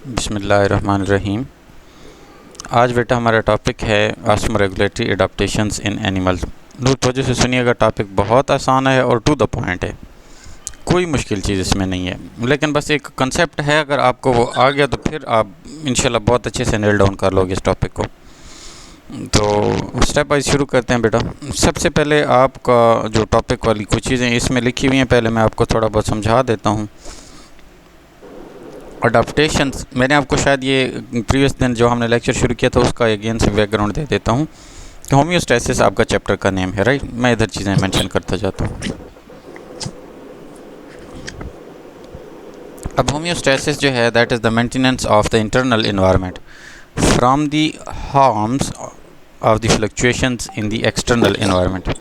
बिस्मिल्लाहिर्रहमानिर्रहीम। आज बेटा हमारा टॉपिक है ऑस्मोरेगुलेटरी एडाप्टेशंस इन एनिमल्स। नूर वजह से सुनिएगा, टॉपिक बहुत आसान है और टू द पॉइंट है, कोई मुश्किल चीज़ इसमें नहीं है, लेकिन बस एक कंसेप्ट है, अगर आपको वो आ गया तो फिर आप इंशाल्लाह बहुत अच्छे से नेल डाउन कर लोगे इस टॉपिक को। तो स्टेप वाइज शुरू करते हैं बेटा। सबसे पहले आपका जो टॉपिक वाली कुछ चीज़ें इसमें लिखी हुई हैं, पहले मैं आपको थोड़ा बहुत समझा देता हूँ। अडाप्टेशंस, मैंने आपको शायद ये प्रीवियस दिन जो हमने लेक्चर शुरू किया था उसका अगेन से बैकग्राउंड दे देता हूँ कि होम्योस्टैसिस आपका चैप्टर का नेम है, राइट। मैं इधर चीज़ें मेंशन करता जाता हूँ। अब होम्योस्टैसिस जो है that is the maintenance of the internal environment from the harms of the fluctuations in the external environment.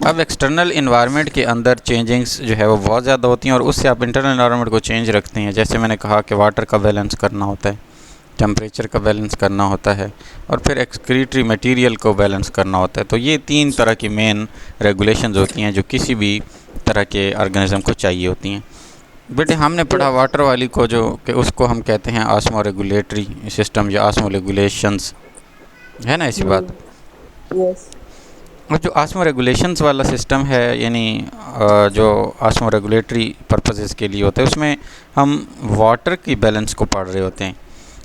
अब एक्सटर्नल इन्वायरमेंट के अंदर चेंजिंग्स जो है वो बहुत ज़्यादा होती हैं और उससे आप इंटरनल इन्वायरमेंट को चेंज रखते हैं। जैसे मैंने कहा कि वाटर का बैलेंस करना होता है, टेम्परेचर का बैलेंस करना होता है और फिर एक्सक्रीटरी मटेरियल को बैलेंस करना होता है। तो ये तीन तरह की मेन रेगुलेशंस होती हैं जो किसी भी तरह के ऑर्गेनिज्म को चाहिए होती हैं। बेटे हमने पढ़ा वाटर वाली को, जो कि उसको हम कहते हैं ऑस्मो रेगुलेटरी सिस्टम या ऑस्मो रेगुलेशंस, है ना ऐसी बात। यस। और जो ऑस्मो रेगुलेशंस वाला सिस्टम है, यानी जो ऑस्मो रेगुलेटरी पर्पसेस के लिए होता है, उसमें हम वाटर की बैलेंस को पढ़ रहे होते हैं।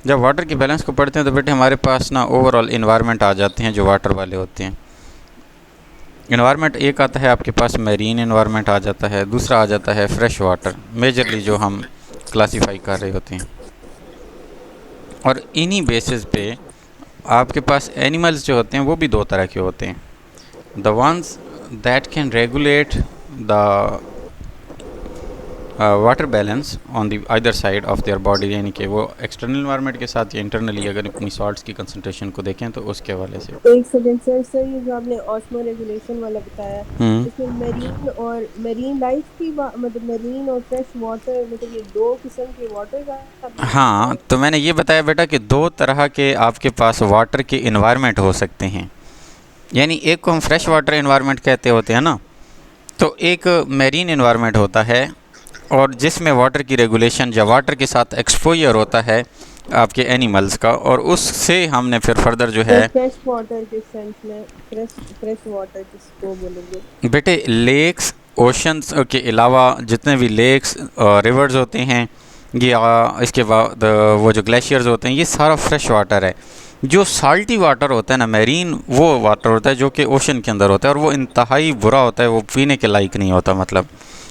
जब वाटर की बैलेंस को पढ़ते हैं तो बेटे हमारे पास ना ओवरऑल इन्वायरमेंट आ जाते हैं जो वाटर वाले होते हैं। इन्वायरमेंट एक आता है आपके पास मेरीन इन्वायरमेंट आ जाता है, दूसरा आ जाता है फ्रेश वाटर, मेजरली जो हम क्लासीफाई कर रहे होते हैं। और इन्हीं बेसिस पे आपके पास एनिमल्स जो होते हैं वो भी दो तरह के होते हैं। The ones that can regulate the water balance on the either side of their body, यानी कि वो एक्सटर्नल इन्वायरमेंट के साथ या इंटरनली अगर अपनी सॉल्ट्स की कंसनट्रेशन को देखें तो उसके हवाले से। एक सेकंड सर, ये जो आपने ऑस्मो रेगुलेशन वाला बताया, इसमें मेरीन लाइफ की मतलब मेरीन और फ्रेश वाटर, मतलब ये दो किस्म के वाटर का आपने हाँ, तो मैंने ये बताया बेटा कि दो तरह के आपके पास वाटर के इन्वायरमेंट हो सकते हैं। यानी एक को हम फ्रेश वाटर इन्वायरमेंट कहते होते हैं ना, तो एक मेरीन इन्वायरमेंट होता है और जिसमें वाटर की रेगुलेशन या वाटर के साथ एक्सपोजर होता है आपके एनिमल्स का, और उससे हमने फिर फर्दर जो है फ्रेश वाटर के सेंस में फ्रेश वाटर किसको बोलेंगे बेटे, लेक्स ओशंस के अलावा जितने भी लेक्स रिवर्स होते हैं, ये इसके बाद वो जो ग्लेशियर्स होते हैं, ये सारा फ्रेश वाटर है। जो साल्टी वाटर होता है ना, मेरीन, वो वाटर होता है जो कि ओशन के अंदर होता है और वो इंतहाई बुरा होता है, वो पीने के लायक नहीं होता। मतलब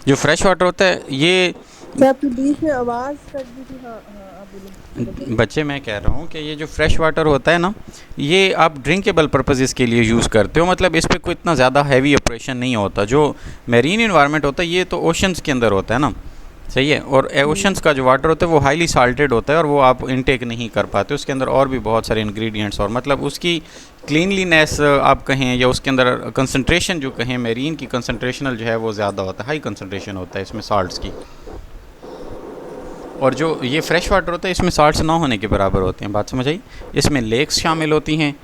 जो फ्रेश वाटर होता है, ये आपके बीच में आवाज़ कर दी थी। हाँ हाँ, आप बोलो। बच्चे, मैं कह रहा हूँ कि ये जो फ्रेश वाटर होता है ना, ये आप ड्रिंकेबल पर्पसेस के लिए यूज़ करते हो। मतलब इस पर कोई इतना ज़्यादा हैवी ऑपरेशन नहीं होता। जो मेरीन इन्वायरमेंट होता है ये तो ओशंस के अंदर होता है ना, सही है। और ओशंस का जो वाटर होता है वो हाईली साल्टेड होता है और वो आप इनटेक नहीं कर पाते। उसके अंदर और भी बहुत सारे इंग्रेडिएंट्स, और मतलब उसकी क्लीनलीनेस आप कहें या उसके अंदर कंसनट्रेशन जो कहें, मेरीन की कंसनट्रेशनल जो है वो ज़्यादा होता है, हाई कंसनट्रेशन होता है इसमें साल्ट्स की। और जो ये फ्रेश वाटर होता है इसमें साल्ट्स ना होने के बराबर होते हैं। बात समझ आई। इसमें लेक्स शामिल होती हैं,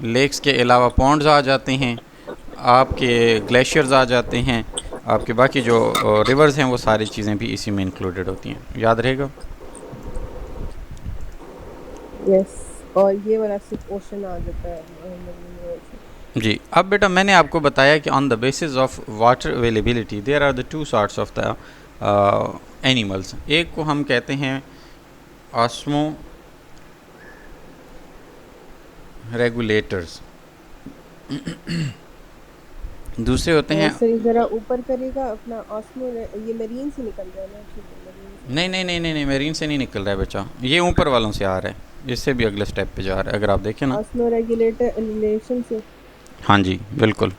लेक्स के अलावा पॉन्ड्स आ जाते हैं, आपके ग्लेशियर्स आ जाते हैं, आपके बाकी जो रिवर्स हैं वो सारी चीज़ें भी इसी में इंक्लूडेड होती हैं। याद रहेगा। यस, और ये वाला सिर्फ ओशन आ जाता है। जी, अब बेटा मैंने आपको बताया कि on the basis of water availability there are the two sorts of the animals. एक को हम कहते हैं ऑस्मो रेगुलेटर्स, दूसरे होते हैं सर जरा ऊपर करेगा अपना ऑस्मो, ये मरीन से निकल रहा है ना? नहीं नहीं नहीं नहीं नहीं, मेरीन से नहीं निकल रहा है बच्चा, ये ऊपर वालों से आ रहा है, इससे भी अगले स्टेप पे जा रहा है। अगर आप देखें ना, ऑस्मो रेगुलेटर रिलेशन से। हाँ जी बिल्कुल,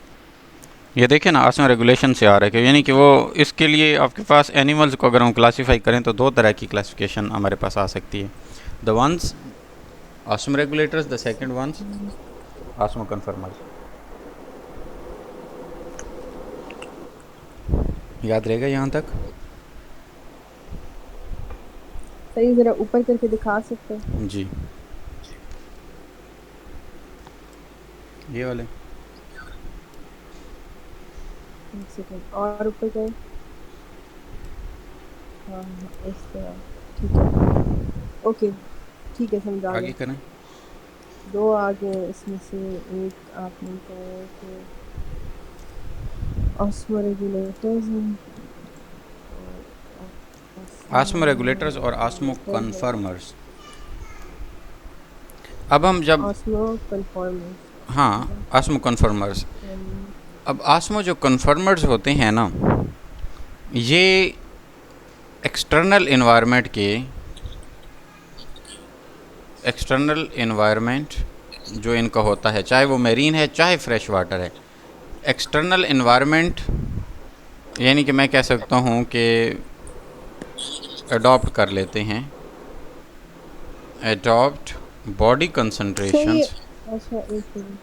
ये देखें ना, ऑस्मो रेगुलेशन से आ रहा है। यानी कि वो इसके लिए आपके पास एनिमल्स को अगर हम क्लासीफाई करें तो दो तरह की क्लासिफिकेशन हमारे पास आ सकती है। The ones osmoregulators, the second ones osmoconformers. याद रहेगा यहाँ तक? सही, जरा ऊपर करके दिखा सकते हैं? जी, ये वाले। एक सेकंड और ऊपर करें। हाँ हाँ, इस तरह ठीक है। ओके ठीक है, समझा आगे गए। करें। दो आगे हैं, इसमें से एक आपने कहा कि ऑस्मोरेगुलेटर्स हैं और आस्मो रेगुलेटर्स और आस्मो ऑस्मोरेगुलेटर्स हैं, कन्फर्मर्स। अब हम जब ऑस्मो कन्फॉर्मर्स, ठीक हाँ, है। Osmo conformers. अब आस्मो जो कन्फर्मर्स होते हैं ना, ये एक्सटर्नल इन्वायरमेंट जो इनका होता है, चाहे वो मेरीन है चाहे फ्रेश वाटर है, एक्सटर्नल इन्वायरमेंट यानी कि मैं कह सकता हूँ कि अडॉप्ट कर लेते हैं, अडॉप्ट बॉडी तो ये कंसंट्रेशंस। अच्छा एक मिनट,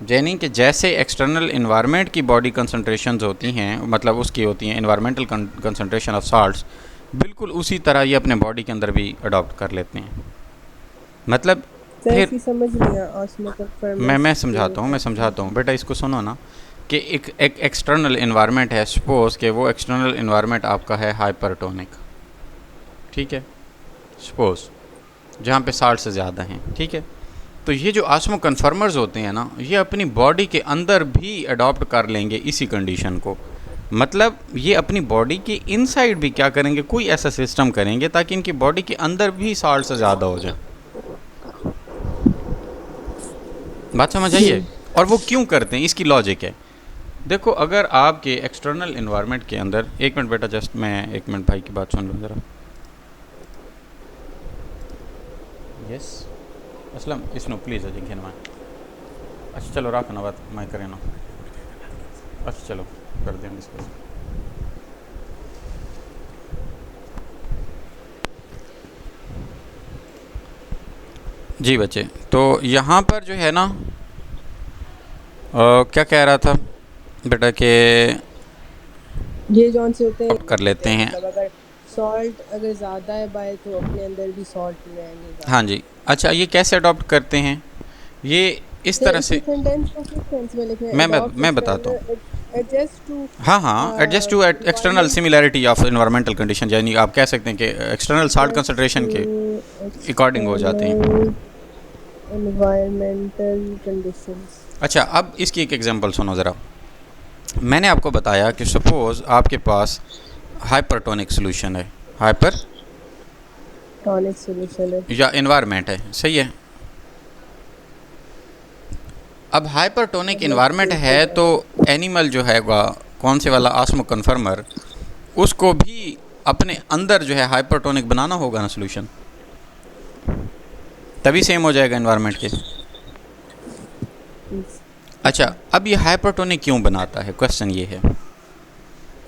यानी कि जैसे एक्सटर्नल इन्वायरमेंट की बॉडी कंसंट्रेशंस होती हैं, मतलब उसकी होती हैं इन्वायरमेंटल कंसंट्रेशन ऑफ साल्ट्स, बिल्कुल उसी तरह ये अपने बॉडी के अंदर भी अडॉप्ट कर लेते हैं। मतलब सर फिर इसकी समझ नहीं है ऑस्मो मैं कन्फॉर्मर्स समझाता हूँ बेटा, इसको सुनो ना। कि एक एक्सटर्नल इन्वायरमेंट है, सपोज़ कि वो एक्सटर्नल इन्वायरमेंट आपका है हाइपरटोनिक, ठीक है, सपोज़ जहाँ पे साल्ट ज़्यादा हैं, ठीक है। तो ये जो आस्मो कन्फर्मर्स होते हैं ना, ये अपनी बॉडी के अंदर भी अडॉप्ट कर लेंगे इसी कंडीशन को। मतलब ये अपनी बॉडी के इनसाइड भी क्या करेंगे, कोई ऐसा सिस्टम करेंगे ताकि इनकी बॉडी के अंदर भी साल्ट ज़्यादा हो जाए। बात समझ आई है? और वो क्यों करते हैं, इसकी लॉजिक है। देखो, अगर आपके एक्सटर्नल इन्वायरमेंट के अंदर, एक मिनट बेटा, जस्ट मैं एक मिनट भाई की बात सुन लूँ ज़रा। यस असलम इसनो प्लीज़ अजिंक्य खेन अच्छा चलो रख ना बात मैं करें ना। अच्छा चलो कर दें डिस्कस। जी बच्चे, तो यहाँ पर जो है ना क्या कह रहा था बेटा कि ये जौन से होते हैं कर लेते हैं। मतलब अगर सॉल्ट अगर ज़्यादा है बाय तो अपने अंदर भी सॉल्ट रहेंगे ज़्यादा। हाँ जी, अच्छा ये कैसे अडॉप्ट करते हैं, ये इस तो तरह इसी से सेंटेंस को किस सेंस में लिखें, मैं बताता हूँ। एडजस्ट टू हाँ, adjust to external similarity of environmental condition, यानी आप कह सकते हैं कि एक्सटर्नल साल्ट कंसनट्रेशन के अकॉर्डिंग हो जाते हैं। Environmental conditions. अच्छा, अब इसकी एक एग्जांपल सुनो ज़रा। मैंने आपको बताया कि सपोज़ आपके पास हाइपरटोनिक सोल्यूशन है, हाइपर टॉनिक सॉल्यूशन है या इन्वायरमेंट है, सही है। अब हाइपरटोनिक इन्वायरमेंट है तो एनिमल जो है कौन से वाला आस्मो कन्फर्मर, उसको भी अपने अंदर जो है हाइपरटोनिक बनाना होगा ना सोल्यूशन, तभी सेम हो जाएगा इन्वायरमेंट के। अच्छा, अब ये हाइपरटोनिक क्यों बनाता है, क्वेश्चन ये है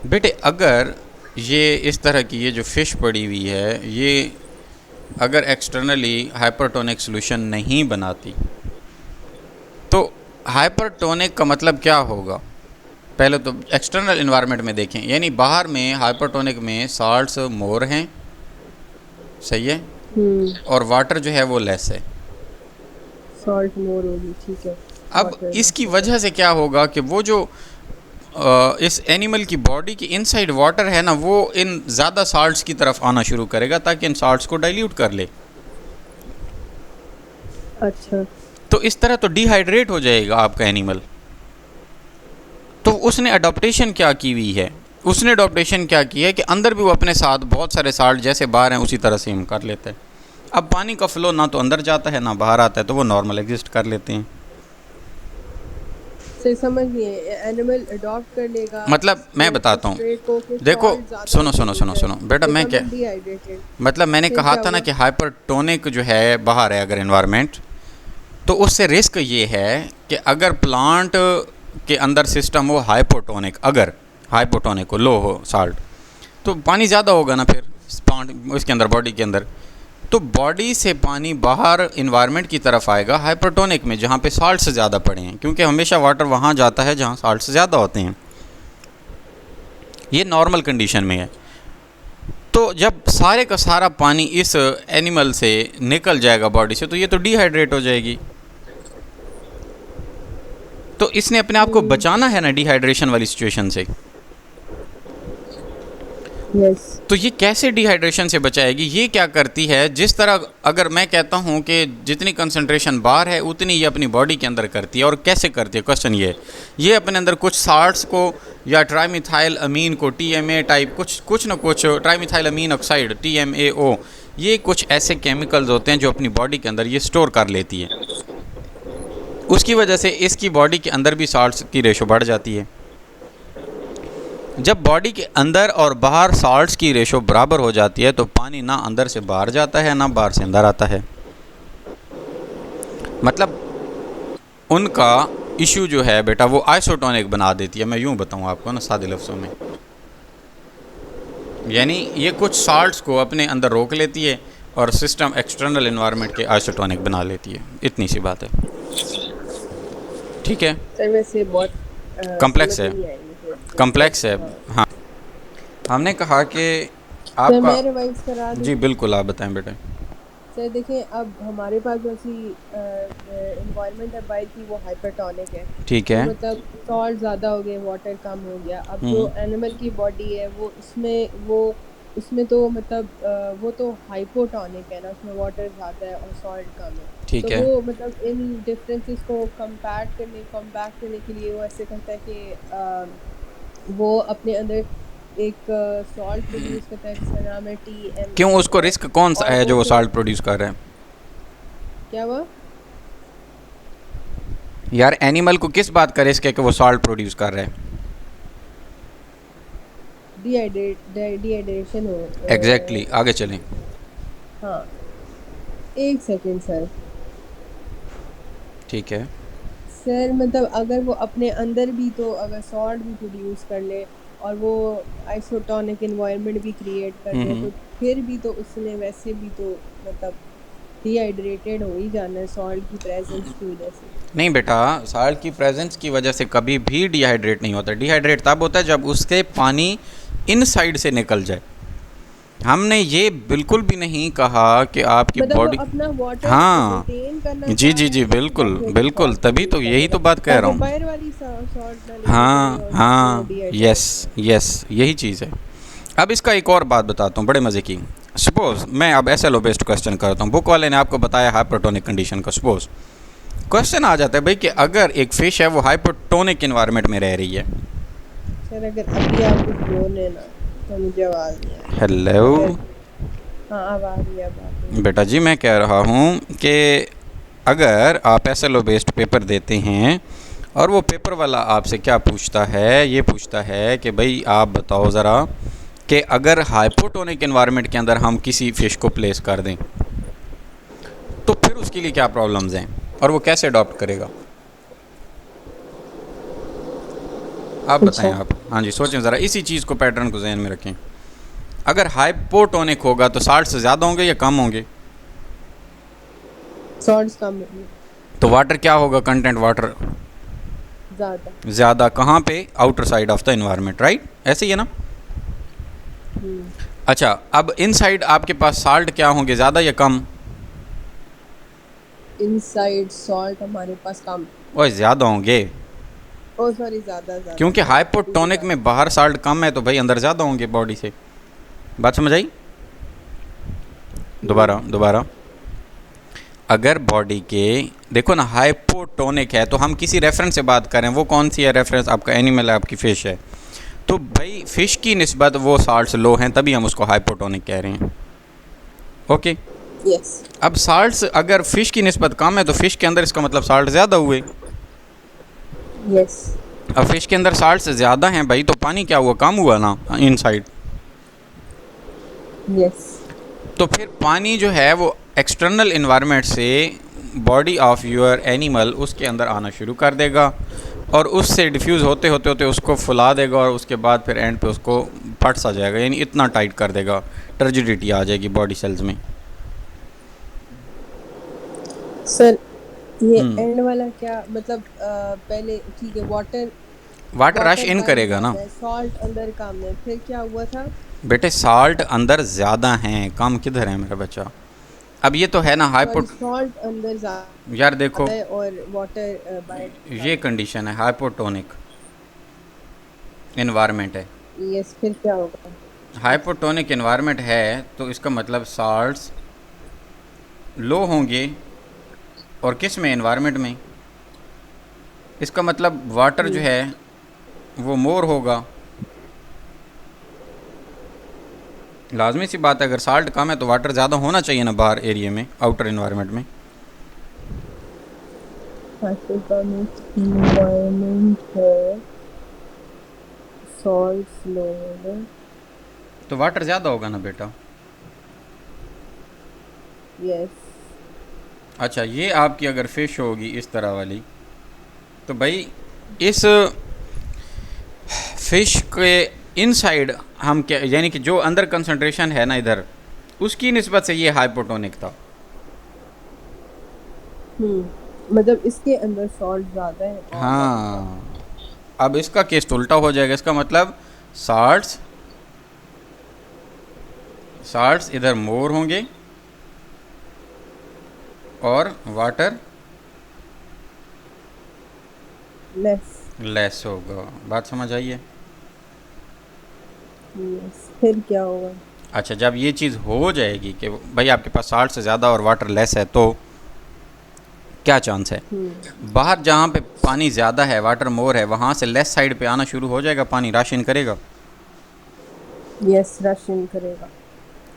बेटे। अगर ये इस तरह की ये जो फ़िश पड़ी हुई है, ये अगर एक्सटर्नली हाइपरटोनिक सोल्यूशन नहीं बनाती तो हाइपरटोनिक का मतलब क्या होगा। पहले तो एक्सटर्नल इन्वायरमेंट में देखें, यानी बाहर में हाइपरटोनिक में साल्ट्स मोर हैं, सही है, और वाटर जो है वो लेस है। सॉल्ट मोर होगी, ठीक है। अब इसकी वजह से क्या होगा कि वो जो इस एनिमल की बॉडी की इनसाइड वाटर है ना, वो इन ज़्यादा साल्ट्स की तरफ आना शुरू करेगा ताकि इन साल्ट्स को डाइल्यूट कर ले। अच्छा, तो इस तरह तो डिहाइड्रेट हो जाएगा आपका एनिमल। तो उसने अडॉप्टेशन क्या की हुई है, उसने अडॉप्टेशन क्या की है कि अंदर भी वो अपने साथ बहुत सारे साल्ट जैसे बाहर हैं उसी तरह सेम कर लेता है। अब पानी का फ्लो ना तो अंदर जाता है ना बाहर आता है, तो वो नॉर्मल एग्जिस्ट कर लेते हैं। सही समझ नहीं है, एनिमल अडॉप्ट कर लेगा। मतलब मैं बताता हूँ, देखो सुनो बेटा, मैं क्या मतलब मैंने कहा था ना कि हाइपरटोनिक जो है बाहर है अगर एनवायरनमेंट, तो उससे रिस्क ये है कि अगर प्लांट के अंदर सिस्टम हो हाइपोटोनिक, अगर हाइपोटोनिक हो, लो हो साल्ट, तो पानी ज़्यादा होगा ना फिर प्लांट उसके अंदर, बॉडी के अंदर, तो बॉडी से पानी बाहर इन्वायरमेंट की तरफ आएगा हाइपरटोनिक में जहाँ पे साल्ट्स ज़्यादा पड़े हैं, क्योंकि हमेशा वाटर वहाँ जाता है जहाँ साल्ट्स ज़्यादा होते हैं। ये नॉर्मल कंडीशन में है। तो जब सारे का सारा पानी इस एनिमल से निकल जाएगा बॉडी से, तो ये तो डिहाइड्रेट हो जाएगी। तो इसने अपने आप को बचाना है ना डिहाइड्रेशन वाली सिचुएशन से। यस। तो ये कैसे डिहाइड्रेशन से बचाएगी? ये क्या करती है, जिस तरह अगर मैं कहता हूँ कि जितनी कंसंट्रेशन बाहर है उतनी ये अपनी बॉडी के अंदर करती है। और कैसे करती है? क्वेश्चन ये अपने अंदर कुछ साल्ट्स को या ट्राईमिथाइल अमीन को, TMA टाइप कुछ ना कुछ, ट्राईमिथाइल अमीन ऑक्साइड TMAO, ये कुछ ऐसे केमिकल्स होते हैं जो अपनी बॉडी के अंदर ये स्टोर कर लेती है। उसकी वजह से इसकी बॉडी के अंदर भी साल्ट्स की रेशो बढ़ जाती है। जब बॉडी के अंदर और बाहर साल्ट्स की रेशो बराबर हो जाती है तो पानी ना अंदर से बाहर जाता है ना बाहर से अंदर आता है। मतलब उनका इशू जो है बेटा वो आइसोटोनिक बना देती है। मैं यूँ बताऊँ आपको ना सादे लफ्ज़ों में, यानी ये कुछ साल्ट्स को अपने अंदर रोक लेती है और सिस्टम एक्सटर्नल इन्वायरमेंट के आइसोटोनिक बना लेती है। इतनी सी बात है, ठीक है। सर वैसे बहुत कम्प्लेक्स है, कम्प्लेक्स है। हाँ, हमने कहा कि आपका, मैं रिवाइज करा दूं? जी बिल्कुल, आप बताएं बेटा। सर देखें, अब हमारे पास जो सी इन्वायरमेंट है बाहर की वो हाइपरटोनिक है, ठीक है। तो मतलब सॉल्ट ज़्यादा हो गए, वाटर कम हो गया। अब जो एनिमल की बॉडी है वो उसमें तो मतलब वो तो हाइपोटोनिक है ना, उसमें वाटर ज़्यादा है और सॉल्ट कम है। ठीक तो है। वो मतलब इन डिफरेंसेस को कम्पैक्ट करने के लिए वो ऐसे करता है कि वो अपने अंदर एक सॉल्ट प्रोड्यूस करता है जिसका नाम है TMAO। क्यों? उसको रिस्क कौन सा और है जो वो फिर साल्ट प्रोड्यूस कर रहा है? क्या हुआ? यार एनिमल को किस बात का रिस्क है कि वो साल्ट प्रोड्यूस कर रहा है? डिहाइड्रेशन हो। एग्जैक्टली, आगे चलें। हाँ, एक सेकेंड सर। ठीक है। सर मतलब अगर वो अपने अंदर भी तो अगर सॉल्ट भी प्रोड्यूस कर ले और वो आइसोटोनिक एनवायरनमेंट भी क्रिएट कर ले, तो फिर भी तो उसने वैसे भी तो मतलब डिहाइड्रेटेड हो ही जाना है सॉल्ट की प्रेजेंस की वजह से। नहीं बेटा, साल्ट की प्रेजेंस की वजह से कभी भी डिहाइड्रेट नहीं होता। डिहाइड्रेट तब होता है जब उसके पानी इनसाइड से निकल जाए। हमने ये बिल्कुल भी नहीं कहा कि आपकी मतलब बॉडी, वो अपना वाटर हाँ रिटेन करना जी चाह जी रहा जी है, बिल्कुल और फिर बिल्कुल, salt तभी तो produce यही तो करेगा, बात कह रहा ताकि हूँ। बाहर वाली सॉल्ट ना लेके चले हाँ और हाँ, वो डिहाइड्रेट यस हो। यस, यही चीज़ है। अब इसका एक और बात बताता हूँ बड़े मज़े की। सपोज़ मैं अब SLO बेस्ड क्वेश्चन करता हूँ। बुक वाले ने आपको बताया हाइपरटोनिक कंडीशन का। सपोज़ क्वेश्चन आ जाता है भाई कि अगर एक फ़िश है वो हाइपरटोनिक इन्वायरमेंट में रह रही है। सर अगर अभी आप कुछ बोले ना तो मुझे आवाज़ नहीं आ रही। हेलो हाँ, अब आ रही है। बेटा जी, मैं कह रहा हूँ कि अगर आप SLO बेस्ड पेपर देते हैं और वो पेपर वाला आपसे क्या पूछता है, ये पूछता है कि भाई आप बताओ ज़रा कि अगर हाइपोटोनिक एनवायरनमेंट के अंदर हम किसी फ़िश को प्लेस कर दें तो फिर उसके लिए क्या प्रॉब्लम्स हैं और वो कैसे अडॉप्ट करेगा? आप बताएं आप। हाँ जी, सोचें ज़रा, इसी चीज़ को, पैटर्न को जहन में रखें। अगर हाइपोटोनिक होगा तो साल्ट से ज़्यादा होंगे या कम होंगे? सॉल्ट्स कम होंगे। तो वाटर क्या होगा? कंटेंट वाटर ज़्यादा। कहाँ पे? Outer side of the environment, right? ऐसे ही है ना? अच्छा, अब इनसाइड आपके पास साल्ट क्या होंगे, ज़्यादा या कम? इनसाइड सॉल्ट हमारे पास कम। ओए ज़्यादा होंगे, ओ सॉरी, ज़्यादा। क्योंकि हाइपोटोनिक में बाहर साल्ट कम है तो भाई अंदर ज़्यादा होंगे बॉडी से। बात समझ आई? दोबारा अगर बॉडी के, देखो ना, हाइपोटोनिक है तो हम किसी रेफरेंस से बात करें, वो कौन सी है रेफरेंस? आपका एनिमल है, आपकी फ़िश है। तो भाई फ़िश की निस्बत वो साल्ट्स लो हैं, तभी हम उसको हाइपोटोनिक कह रहे हैं। Okay, yes. अब साल्ट्स अगर फ़िश की निस्बत कम है तो फ़िश के अंदर इसका मतलब साल्ट ज़्यादा हुए। यस। अब फ़िश के अंदर साल्ट ज़्यादा हैं भाई, तो पानी क्या हुआ? कम हुआ ना इनसाइड। यस। तो फिर पानी जो है वो एक्सटर्नल इन्वायरमेंट से बॉडी ऑफ योर एनिमल उसके अंदर आना शुरू कर देगा और उससे डिफ्यूज़ होते होते उसको फुला देगा और उसके बाद फिर एंड पे उसको फट सा जाएगा, यानी इतना टाइट कर देगा, टर्जिडिटी आ जाएगी बॉडी सेल्स में। सर ये एंड वाला क्या मतलब? पहले ठीक है, वाटर रश इन करेगा ना। सॉल्ट अंदर कम है, फिर क्या हुआ था बेटे? साल्ट अंदर ज़्यादा हैं, कम किधर है मेरा बच्चा? अब ये तो है ना सॉल्ट अंदर ज़्यादा, यार देखो, और वाटर बाहर। ये कंडीशन है, हाइपोटोनिक इन्वायरमेंट है। यस, फिर क्या होगा? हाइपोटोनिक एनवायरनमेंट है तो इसका मतलब साल्ट्स लो होंगे, और किस में, एनवायरनमेंट में। इसका मतलब वाटर जो है वो मोर होगा। लाजमी सी बात है, अगर साल्ट कम है तो वाटर ज़्यादा होना चाहिए ना बाहर एरिया में, आउटर एनवायरनमेंट में। हाइपोटोनिक एनवायरनमेंट है, सॉल्ट्स लो होगा, तो वाटर ज़्यादा होगा ना बेटा। यस। अच्छा, ये आपकी अगर फ़िश होगी इस तरह वाली, तो भाई इस फ़िश के इनसाइड हम क्या, यानी कि जो अंदर कंसंट्रेशन है ना इधर, उसकी निस्बत से ये हाइपोटोनिक था। मतलब इसके अंदर सॉल्ट ज़्यादा है और हाँ, अब इसका केस तो उल्टा हो जाएगा। इसका मतलब साल्ट्स साल्ट्स इधर मोर होंगे और वाटर लेस होगा। बात समझ आई है? यस। फिर क्या होगा? अच्छा, जब ये चीज़ हो जाएगी कि भाई आपके पास साल्ट से ज़्यादा और वाटर लेस है, तो क्या चांस है? बाहर जहाँ पे पानी ज़्यादा है, वाटर मोर है, वहाँ से लेस साइड पे आना शुरू हो जाएगा पानी, राशन करेगा। यस, राशन करेगा।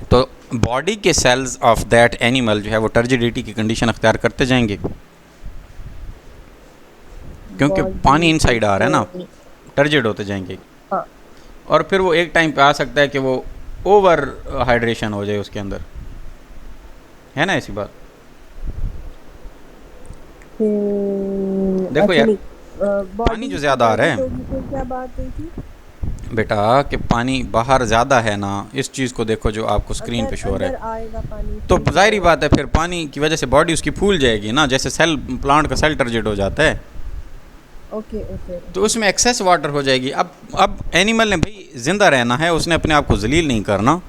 तो बॉडी के सेल्स ऑफ दैट एनिमल जो है वो टर्जिडिटी की कंडीशन अख्तियार करते जाएंगे, क्योंकि पानी इनसाइड आ रहा है ना, टर्जिड होते जाएंगे। हाँ। और फिर वो एक टाइम पे आ सकता है कि वो ओवर हाइड्रेशन हो जाए उसके अंदर, है ना ऐसी बात। देखो यार, पानी जो ज़्यादा आ रहा है तो क्या बात हुई थी बेटा, कि पानी बाहर ज़्यादा है ना, इस चीज़ को देखो जो आपको स्क्रीन पे शो हो रहा है, आएगा पानी, तो ज़ाहिर बात है फिर पानी की वजह से बॉडी उसकी फूल जाएगी ना, जैसे सेल, प्लांट का सेल टर्जिड हो जाता है। ओके। तो उसमें एक्सेस वाटर हो जाएगी। अब एनिमल ने भाई ज़िंदा रहना है, उसने अपने आप को जलील नहीं करना,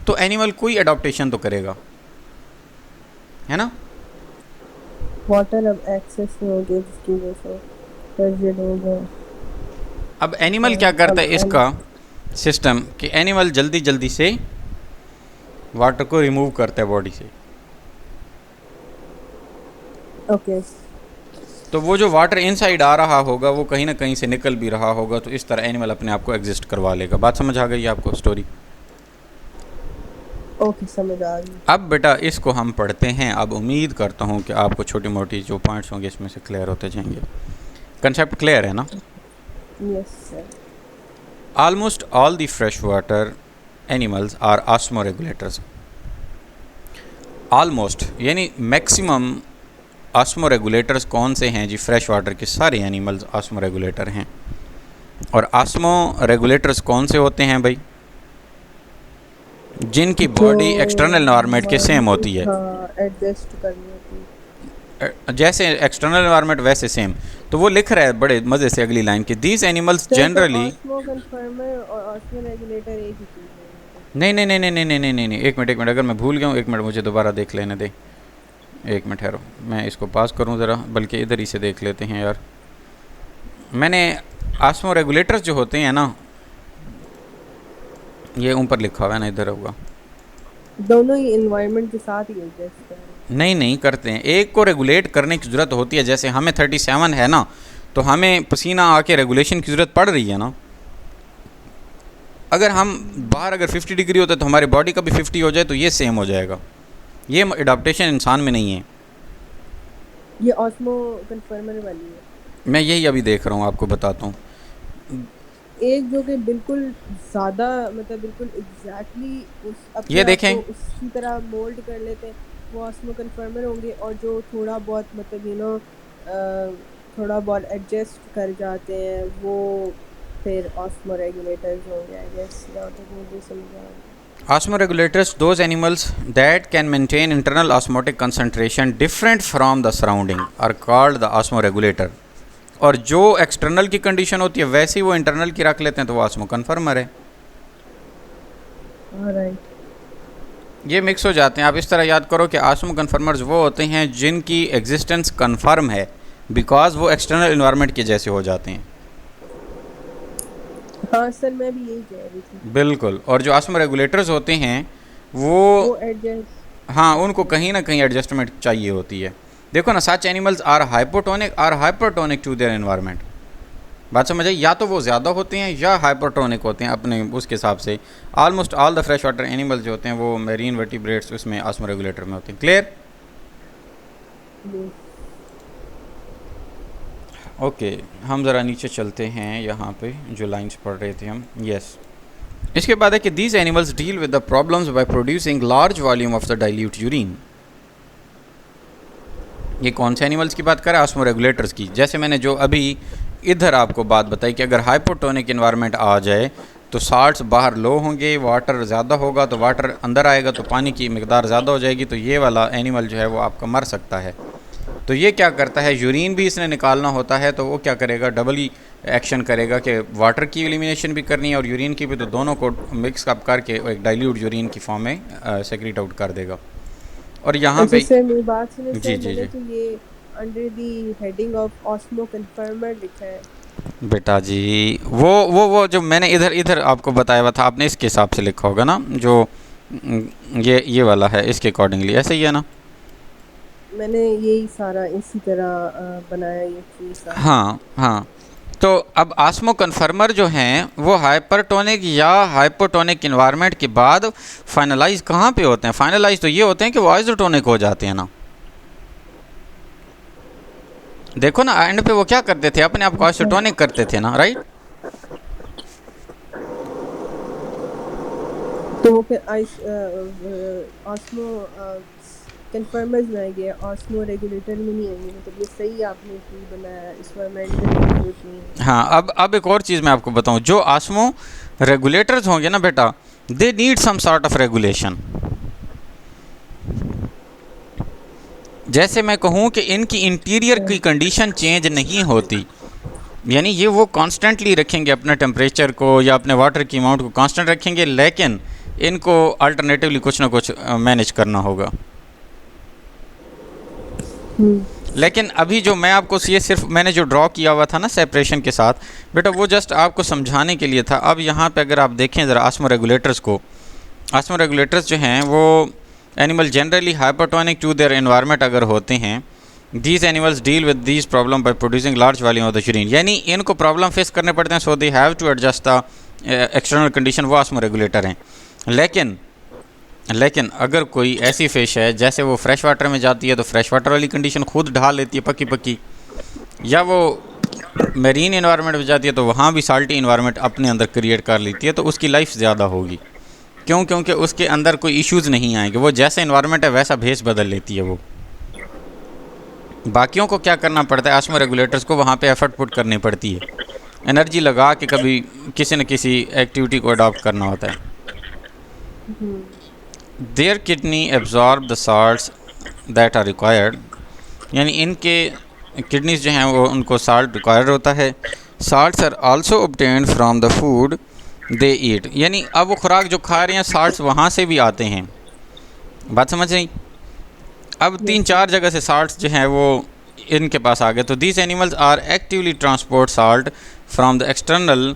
तो एनिमल कोई अडॉप्टेशन तो करेगा, है ना। वाटर अब एक्सेस में हो गया जिसकी वजह से टर्जिड हो गया। अब एनिमल क्या करता है, इसका सिस्टम कि एनिमल जल्दी जल्दी से वाटर को रिमूव करता है बॉडी से। ओके। तो वो जो वाटर इनसाइड आ रहा होगा वो कहीं ना कहीं से निकल भी रहा होगा, तो इस तरह एनिमल अपने आप को एग्जिस्ट करवा लेगा। बात समझ आ गई आपको स्टोरी? ओके, समझ आ गई। अब बेटा इसको हम पढ़ते हैं। अब उम्मीद करता हूँ कि आपको छोटी मोटी जो पॉइंट्स होंगे इसमें से क्लियर होते जाएंगे। कंसेप्ट क्लियर है ना? Yes sir. Almost all the freshwater animals are osmoregulators. Almost यानी मैक्सिमम ऑस्मोरेगुलेटर्स कौन से हैं जी? फ्रेश वाटर के सारे एनिमल्स ऑस्मोरेगुलेटर हैं। और ऑस्मोरेगुलेटर्स कौन से होते हैं भाई? जिनकी बॉडी एक्सटर्नल एनवायरनमेंट के सेम होती है, एडजस्ट करनी होती है, जैसे एक्सटर्नल एनवायरनमेंट वैसे सेम। तो वो लिख रहा है बड़े मज़े से अगली लाइन कि दीज एनिमल्स जनरली, ऑस्मो कन्फर्मर और ऑस्मो रेगुलेटर एक ही चीज़ है। नहीं नहीं नहीं नहीं नहीं नहीं नहीं नहीं, एक मिनट, अगर मैं भूल गया हूँ, एक मिनट मुझे दोबारा देख लेने दे, एक मिनट ठहरो, मैं इसको पास करूँ ज़रा, बल्कि इधर ही से देख लेते हैं यार। मैंने ऑस्मो रेगुलेटर्स जो होते हैं ना, ये ऊपर लिखा हुआ है ना, इधर होगा। दोनों ही एनवायरनमेंट के साथ ही एडजस्ट करें। नहीं करते हैं, एक को रेगुलेट करने की ज़रूरत होती है। जैसे हमें 37 है ना, तो हमें पसीना आके रेगुलेशन की ज़रूरत पड़ रही है ना। अगर हम बाहर अगर 50 डिग्री होता है तो हमारी बॉडी का भी 50 हो जाए तो ये सेम हो जाएगा। ये एडाप्टेशन इंसान में नहीं है। ये ऑस्मो कन्फर्मर वाली है। मैं यही अभी देख रहा हूँ, आपको बताता हूँ। एक जो कि बिल्कुल ज़्यादा, मतलब बिल्कुल एग्जैक्टली उस अपने ये देखें, उसी तरह मोल्ड कर लेते हैं, वो ऑस्मो कन्फर्मर होंगे। और जो थोड़ा बहुत मतलब थोड़ा बहुत एडजस्ट कर जाते हैं वो फिर ऑस्मो रेगुलेटर्स होंगे, आई गेस। या तो मुझे समझा। Osmoregulators, those animals that can maintain internal osmotic concentration different from the surrounding are called the osmoregulator. और जो एक्सटर्नल की कंडीशन होती है वैसे ही वो इंटरनल की रख लेते हैं, तो वो ऑस्मो कन्फर्मर है। ये मिक्स हो जाते हैं। आप इस तरह याद करो कि ऑस्मो कन्फर्मर्स वो होते हैं जिनकी एग्जिस्टेंस कन्फर्म है, बिकॉज वो एक्सटर्नल इन्वायरमेंट के जैसे हो जाते हैं। हाँ सर, मैं भी यही कह रही थी। बिल्कुल। और जो आस्मा रेगुलेटर्स होते हैं वो एडजस्ट। हाँ, उनको कहीं ना कहीं एडजस्टमेंट चाहिए होती है। देखो ना, such animals are hypotonic to their environment. बात समझ आई? या तो वो ज़्यादा होते हैं या हाइपोटोनिक होते हैं अपने उसके हिसाब से। Almost all the fresh water animals जो होते हैं वो मेरीन वर्टिब्रेट्स उसमें आस्मा रेगुलेटर में होते हैं। क्लियर? ओके, हम ज़रा नीचे चलते हैं यहाँ पे जो लाइंस पढ़ रहे थे हम। यस, इसके बाद है कि these animals deal with the problems bye producing large volume of the dilute urine. ये कौन से एनिमल्स की बात करें? आस्मो रेगुलेटर्स की। जैसे मैंने जो अभी इधर आपको बात बताई कि अगर हाइपोटोनिक इन्वायरमेंट आ जाए तो साल्ट्स बाहर लो होंगे, वाटर ज़्यादा होगा तो वाटर अंदर आएगा तो पानी की मकदार ज़्यादा हो जाएगी, तो ये वाला एनिमल जो है वो आपका मर सकता है। तो ये क्या करता है, यूरिन भी इसने निकालना होता है, तो वो क्या करेगा, डबल ही एक्शन करेगा कि वाटर की एलिमिनेशन भी करनी है और यूरिन की भी, तो दोनों को मिक्स अप करके एक डाइल्यूट यूरिन की फॉर्म में सेक्रेट आउट कर देगा। और यहाँ पे सर मेरी बात सुने सर, जी जी मैंने जी तो ये under the heading of osmo कन्फर्मर लिखा है। बेटा जी, वो जो मैंने इधर आपको बताया हुआ था, आपने इसके हिसाब से लिखा होगा ना, जो ये वाला है, इसके अकॉर्डिंगली ऐसे ही है ना? मैंने यही सारा इसी तरह बनाया ये चीज़। हाँ हाँ। तो अब आस्मो कन्फर्मर जो हैं वो हाइपरटोनिक या हाइपोटोनिक इन्वायरमेंट के बाद फाइनलाइज कहाँ पे होते हैं? फाइनलाइज तो ये होते हैं कि वो आइसोटोनिक हो जाते हैं ना। देखो ना, एंड पे वो क्या करते थे, अपने आप को आइसोटोनिक करते थे ना, राइट? तो वो फिर ऑस्मो कन्फर्मर्स में आएंगे, ऑस्मो रेगुलेटर में नहीं आएंगे। मतलब ये सही आपने चीज़ बनाया, इन्वायरमेंटल। हाँ, अब एक और चीज़ मैं आपको बताऊं, जो आस्मो रेगुलेटर्स होंगे ना बेटा, they need some sort of regulation. जैसे मैं कहूँ कि इनकी इंटीरियर की कंडीशन चेंज नहीं होती, यानी ये वो कॉन्स्टेंटली रखेंगे अपने टेम्परेचर को या अपने वाटर की अमाउंट को कांस्टेंट रखेंगे, लेकिन इनको अल्टरनेटिवली कुछ ना कुछ मैनेज करना होगा। लेकिन अभी जो मैं आपको ये सिर्फ मैंने जो ड्रॉ किया हुआ था ना सेपरेशन के साथ, बेटा वो जस्ट आपको समझाने के लिए था। अब यहाँ पे अगर आप देखें ज़रा आस्मो रेगुलेटर्स को, आस्मो रेगुलेटर्स जो हैं वो animal generally hypotonic to their environment अगर होते हैं, these animals deal with these problem by producing large volume of the urine. यानी इनको प्रॉब्लम फेस करने पड़ते हैं, so they have to adjust the external condition, वो आस्मो रेगुलेटर हैं। लेकिन अगर कोई ऐसी फ़िश है जैसे वो फ्रेश वाटर में जाती है तो फ्रेश वाटर वाली कंडीशन खुद ढाल लेती है पक्की, या वो मेरीन इन्वायरमेंट में जाती है तो वहाँ भी साल्टी इन्वायरमेंट अपने अंदर क्रिएट कर लेती है, तो उसकी लाइफ ज़्यादा होगी। क्यों? क्योंकि उसके अंदर कोई इश्यूज़ नहीं आएंगे, वो जैसा इन्वायरमेंट है वैसा भेस बदल लेती है वो। बाकियों को क्या करना पड़ता है, आस्मो रेगुलेटर्स को वहाँ पे एफर्ट पुट करनी पड़ती है, एनर्जी लगा के कभी किसी न किसी एक्टिविटी को अडॉप्ट करना होता है। Their kidney absorb the salts that are required, यानी इनके किडनीज जो हैं वो उनको साल्ट रिक्वायर्ड होता है। Salts are also obtained from the food they eat, यानी अब वो खुराक जो खा रहे हैं साल्ट्स वहाँ से भी आते हैं। बात समझ रही? अब 3-4 जगह से साल्ट्स जो हैं वो इनके पास आ गए। तो these animals are actively transport salt from the external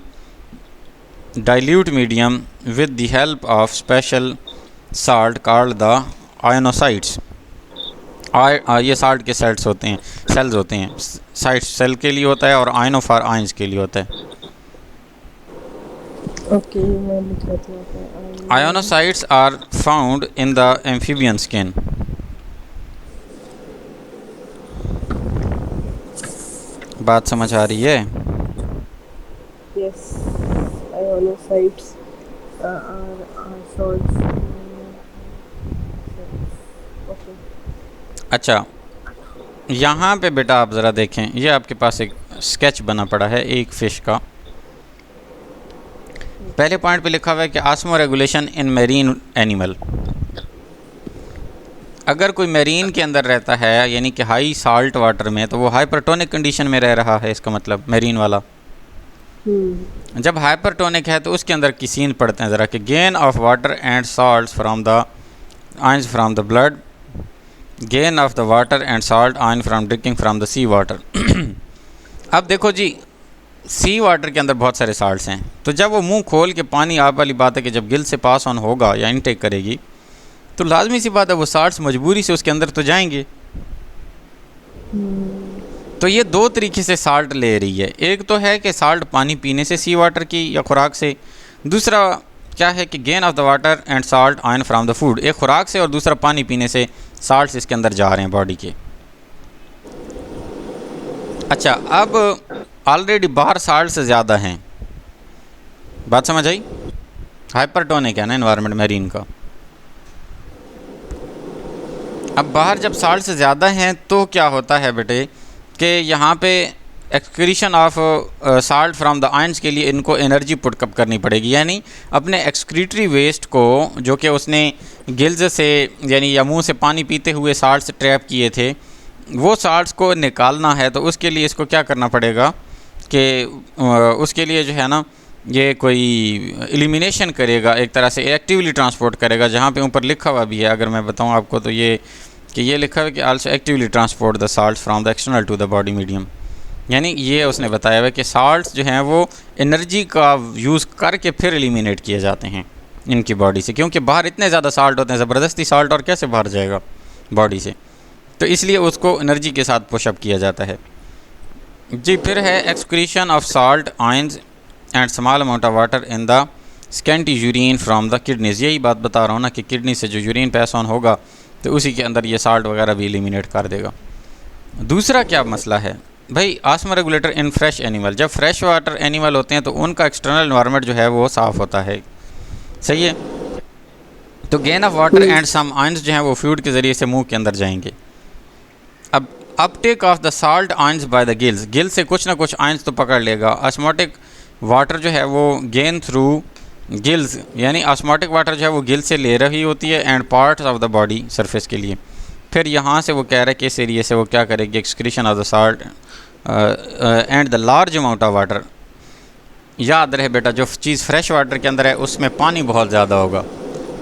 dilute medium with the help of special salt called the ionocytes. ये साल्ट के सेल्स होते हैं, साइट्स सेल के लिए होता है और आयनो फॉर आयंस के लिए होता है। ओके, मैं लिख लेती हूँ। Ionocytes are found in the amphibian skin. बात समझ आ रही है? Yes, ionocytes are salts. Okay, अच्छा, यहाँ पे बेटा आप ज़रा देखें, ये आपके पास एक स्केच बना पड़ा है एक फ़िश का। पहले पॉइंट पे लिखा हुआ है कि osmo regulation in marine animal. अगर कोई मेरीन के अंदर रहता है यानी कि हाई साल्ट वाटर में, तो वो हाइपरटोनिक कंडीशन में रह रहा है, इसका मतलब मेरीन वाला। जब हाइपरटोनिक है तो उसके अंदर की सीन पढ़ते हैं ज़रा कि gain of water and salt from the ions from the blood, gain of the water and salt ion from drinking from the sea water. अब देखो जी, सी वाटर के अंदर बहुत सारे साल्ट्स हैं, तो जब वो मुंह खोल के पानी, आप वाली बात है कि जब गिल से पास ऑन होगा या इनटेक करेगी तो लाजमी सी बात है वो साल्ट्स मजबूरी से उसके अंदर तो जाएंगे। तो ये दो तरीके से साल्ट ले रही है, एक तो है कि साल्ट पानी पीने से सी वाटर की या खुराक से, दूसरा क्या है कि gain of the water and salt ion from the food, एक खुराक से और दूसरा पानी पीने से साल्ट्स इसके अंदर जा रहे हैं बॉडी के। अच्छा, अब ऑलरेडी बाहर साल्ट से ज़्यादा हैं, बात समझ आई? हाइपरटोनिक है ना एनवायरनमेंट मैरीन का। अब बाहर जब साल्ट से ज़्यादा हैं तो क्या होता है बेटे कि यहाँ पे excretion of salt from the ions के लिए इनको एनर्जी पुटअप करनी पड़ेगी, यानी अपने एक्सक्रीटरी वेस्ट को जो कि उसने गिल्स से यानी या मुंह से पानी पीते हुए साल्ट से ट्रैप किए थे, वो साल्ट्स को निकालना है। तो उसके लिए इसको क्या करना पड़ेगा कि उसके लिए जो है ना ये कोई एलिमिनेशन करेगा, एक तरह से एक्टिवली ट्रांसपोर्ट करेगा, जहाँ पे ऊपर लिखा हुआ भी है, अगर मैं बताऊँ आपको तो ये कि ये लिखा हुआ है कि also actively transport the salts from the external to the body medium, यानी ये उसने बताया हुआ कि साल्ट्स जो हैं वो एनर्जी का यूज़ करके फिर एलिमिनेट किए जाते हैं इनकी बॉडी से, क्योंकि बाहर इतने ज़्यादा साल्ट होते हैं, ज़बरदस्ती साल्ट और कैसे बाहर जाएगा बॉडी से, तो इसलिए उसको एनर्जी के साथ पुशअप किया जाता है जी। फिर है excretion of salt ions and small amount of water in the scanty urine from the kidneys, यही बात बता रहा हूँ ना कि किडनी से जो यूरिन पास ऑन होगा तो उसी के अंदर ये साल्ट वगैरह भी एलिमिनेट कर देगा। दूसरा क्या मसला है भाई, आस्मा रेगुलेटर इन फ्रेश एनिमल, जब फ्रेश वाटर एनिमल होते हैं तो उनका एक्सटर्नल एनवायरनमेंट जो है वो साफ़ होता है, सही है। तो gain of water and some ions जो हैं वो फ्लूइड के ज़रिए से मुंह के अंदर जाएंगे। अब Uptake of the salt ions by the gills, Gill से कुछ ना कुछ आयंस तो पकड़ लेगा। ऑस्मोटिक वाटर जो है वो गेन थ्रू गिल्स, यानी ऑस्मोटिक वाटर जो है वो गिल से ले रही होती है and parts of the body surface के लिए, फिर यहाँ से वो कह रहा है कि इस एरिए से वो क्या करेगी, excretion of the salt and the large amount of water. याद रहे बेटा, जो चीज़ फ्रेश वाटर के अंदर है उसमें पानी बहुत ज़्यादा होगा,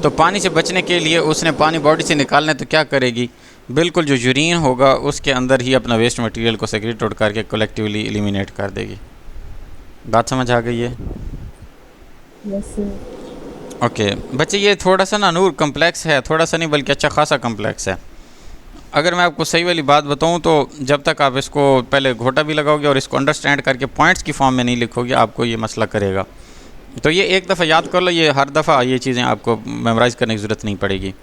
तो पानी से बचने के लिए उसने पानी बॉडी से निकालना है तो क्या करेगी, बिल्कुल जो यूरिन होगा उसके अंदर ही अपना वेस्ट मटेरियल को सेक्रेट आउट करके कलेक्टिवली एलिमिनेट कर देगी। बात समझ आ गई है? ओके बच्चे, ये थोड़ा सा ना नूर कम्प्लेक्स है, थोड़ा सा नहीं बल्कि अच्छा खासा कम्प्लेक्स है। अगर मैं आपको सही वाली बात बताऊं तो जब तक आप इसको पहले घोटा भी लगाओगे और इसको अंडरस्टैंड करके पॉइंट्स की फॉर्म में नहीं लिखोगे, आपको ये मसला करेगा। तो ये एक दफ़ा याद कर लो, ये हर दफ़ा ये चीज़ें आपको मेमोराइज़ करने की ज़रूरत नहीं पड़ेगी।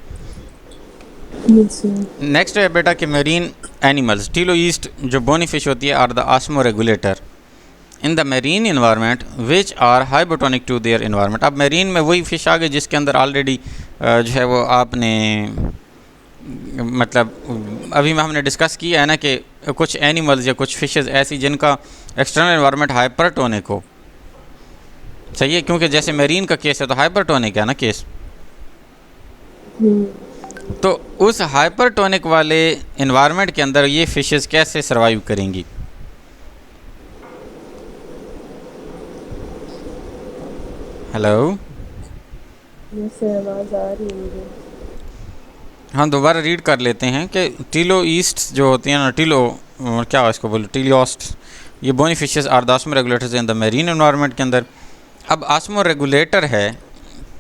नेक्स्ट है बेटा कि मेरीन एनिमल्स, टीलो ईस्ट जो बोनी फिश होती है, are the osmoregulator in the marine environment which are hypotonic to their environment. अब मेरीन में वही फ़िश आ गए जिसके अंदर ऑलरेडी जो है वो आपने मतलब अभी में हमने डिस्कस किया है ना कि कुछ एनिमल्स या कुछ फिशेस ऐसी जिनका एक्सटर्नल एनवायरनमेंट हाइपरटोनिक हो, सही है, क्योंकि जैसे मेरीन का केस है तो हाइपरटोनिक है ना केस, तो उस हाइपरटोनिक वाले एनवायरनमेंट के अंदर ये फिशेस कैसे सर्वाइव करेंगी? हेलो, आवाज़ आ रही है? हाँ दोबारा रीड कर लेते हैं कि टीलो ईस्ट जो होती हैं ना, टीलो क्या इसको बोलो, टीलियोस्ट, ये bony fishes are the osmoregulators in the marine environment के अंदर। अब ऑस्मो रेगुलेटर है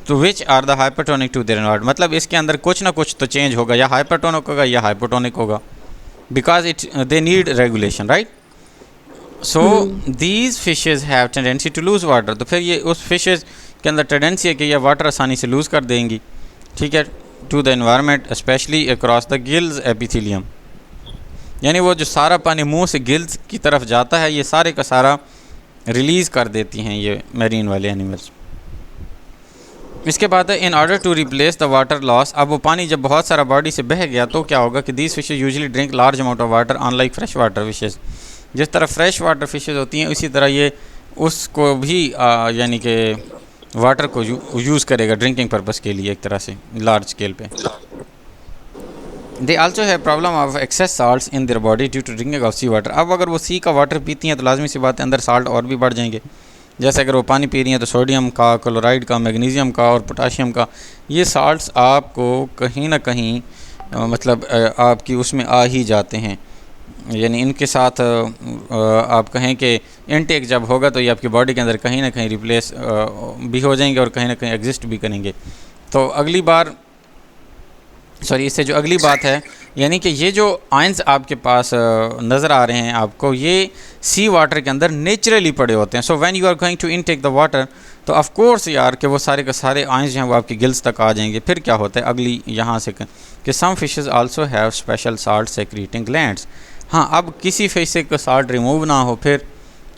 तो which are the hypertonic to their environment, मतलब इसके अंदर कुछ ना कुछ तो चेंज होगा, या हाइपरटोनिक होगा या हाइपोटोनिक होगा, because it they need regulation, right. So these fishes have tendency to lose water, तो फिर ये उस फिशेज के अंदर टेंडेंसी है कि यह वाटर आसानी से लूज़ कर देंगी, ठीक है, to the environment specially across the gills epithelium, यानी वो जो सारा पानी मुंह से गिल्स की तरफ जाता है ये सारे का सारा रिलीज़ कर देती हैं ये मेरीन वाले एनिमल्स। इसके बाद है in order to replace the water loss, अब वो पानी जब बहुत सारा बॉडी से बह गया तो क्या होगा कि these fishes usually drink large amount of water unlike fresh water fishes, जिस तरह फ्रेश वाटर फिशेज होती हैं उसी तरह ये उसको भी यानी कि वाटर को यूज़ करेगा ड्रिंकिंग पर्पस के लिए एक तरह से लार्ज स्केल पे। दे आल्सो है problem of excess salts in their body due to drinking of sea water, अब अगर वो सी का वाटर पीती हैं तो लाजमी सी बात है अंदर साल्ट और भी बढ़ जाएंगे, जैसे अगर वो पानी पी रही हैं तो सोडियम का, क्लोराइड का, मैग्नीशियम का और पोटाशियम का, ये साल्ट्स आपको कहीं ना कहीं मतलब आपकी उसमें आ ही जाते हैं, यानी इनके साथ आप कहें कि इनटेक जब होगा तो ये आपकी बॉडी के अंदर कहीं ना कहीं रिप्लेस भी हो जाएंगे और कहीं ना कहीं एग्जिस्ट भी करेंगे। तो अगली बार इससे जो अगली बात है, यानी कि ये जो आयंस आपके पास नज़र आ रहे हैं आपको, ये सी वाटर के अंदर नेचुरली पड़े होते हैं। So when you are going to intake the water, तो ऑफ कोर्स यार कि वो सारे के सारे आयंस जो हैं वो आपकी गिल्स तक आ जाएंगे। फिर क्या होता है अगली यहाँ से कि some fishes also have special salt secreting glands. हाँ, अब किसी फिश से का साल्ट रिमूव ना हो फिर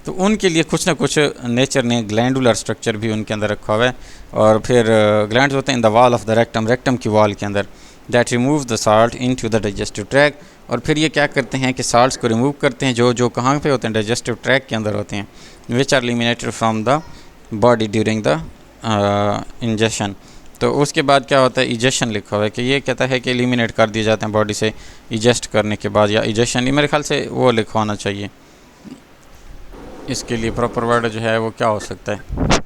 तो उनके लिए कुछ ना कुछ नेचर ने ग्लैंडुलर स्ट्रक्चर भी उनके अंदर रखा हुआ है, और फिर ग्लैंड्स होते हैं in the wall of the rectum की वॉल के अंदर, that remove the salt into the digestive track. और फिर ये क्या करते हैं कि साल्ट्स को रिमूव करते हैं जो कहाँ पे होते हैं, डाइजेस्टिव ट्रैक के अंदर होते हैं, which are eliminated from the body during the ingestion. तो उसके बाद क्या होता है, इजेशन लिखा हुआ है कि ये कहता है कि एलिमिनेट कर दिए जाते हैं बॉडी से इजेस्ट करने के बाद, या इजेशन, ये मेरे ख्याल से वो लिखवाना चाहिए। इसके लिए प्रॉपर वर्ड जो है वो क्या हो सकता है,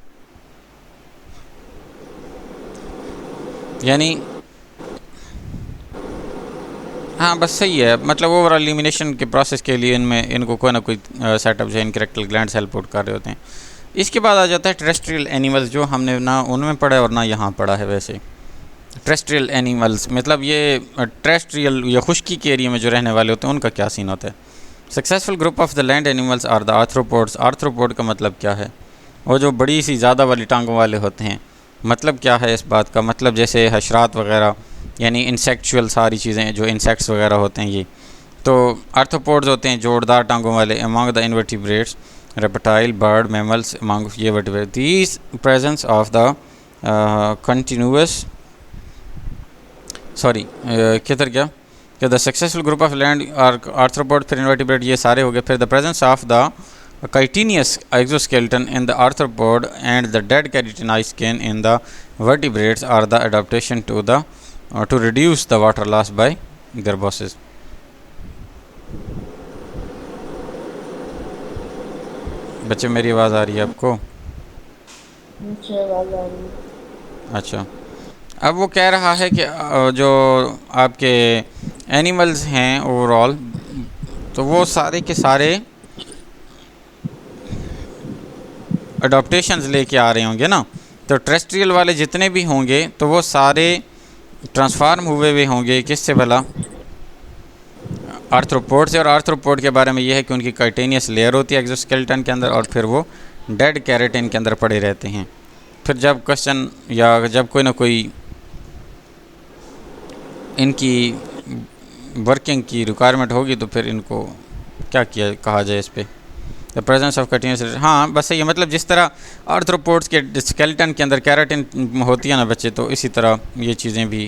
यानी हाँ बस सही है, मतलब ओवरऑल एलिमिनेशन के प्रोसेस के लिए इनको कोई ना कोई सेटअप जो है इनके रेक्टल ग्लैंड्स हेल्प आउट कर रहे होते हैं। इसके बाद आ जाता है टेरेस्ट्रियल एनिमल्स, जो हमने ना उनमें पढ़ा है और ना यहाँ पढ़ा है। वैसे टेरेस्ट्रियल एनिमल्स मतलब ये टेरेस्ट्रियल या खुश्की के एरिया में जो रहने वाले होते हैं उनका क्या सीन होता है। Successful group of the land animals are the arthropods. Arthropod का मतलब क्या है, वो जो बड़ी सी ज़्यादा वाली टांगों वाले होते हैं। मतलब क्या है इस बात का, मतलब जैसे हशरात वगैरह, यानी इंसेक्चुअल सारी चीज़ें जो इंसेक्ट्स वगैरह होते हैं ये, तो आर्थ्रोपोड्स होते हैं जोरदार टांगों वाले। Among the invertebrates reptile bird mammals among ये vertebrate these presence of the continuous किधर गया कि the successful group of land arthropod, फिर इनवर्टिब्रेट ये सारे हो गए। फिर the presence of the chitinous exoskeleton in the arthropod and the dead keratinized skin in the vertebrates are the adaptation to reduce the water loss by गर्भोसिस। बच्चे मेरी आवाज़ आ रही है आपको? अच्छा, अब वो कह रहा है कि जो आपके एनिमल्स हैं ओवरऑल, तो वो सारे के सारे अडॉप्टेशंस लेके आ रहे होंगे ना। तो टेरेस्ट्रियल वाले जितने भी होंगे तो वो सारे ट्रांसफार्म हुए हुए होंगे किससे भला, आर्थ्रोपोड से। और आर्थ्रोपोड के बारे में ये है कि उनकी काइटेनियस लेयर होती है एक्सोस्केलेटन के अंदर, और फिर वो डेड कैरेटिन के अंदर पड़े रहते हैं। फिर जब क्वेश्चन या जब कोई ना कोई इनकी वर्किंग की रिक्वायरमेंट होगी तो फिर इनको क्या कहा जाए इस पर, द प्रेजेंस ऑफ कंटिन्यूस। हाँ बस ये मतलब जिस तरह आर्थ्रोपोड्स के स्केलेटन के अंदर कैराटिन होती है ना बच्चे, तो इसी तरह ये चीज़ें भी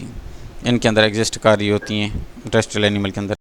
इनके अंदर एग्जिस्ट कर रही होती हैं टेरेस्ट्रियल एनिमल के अंदर।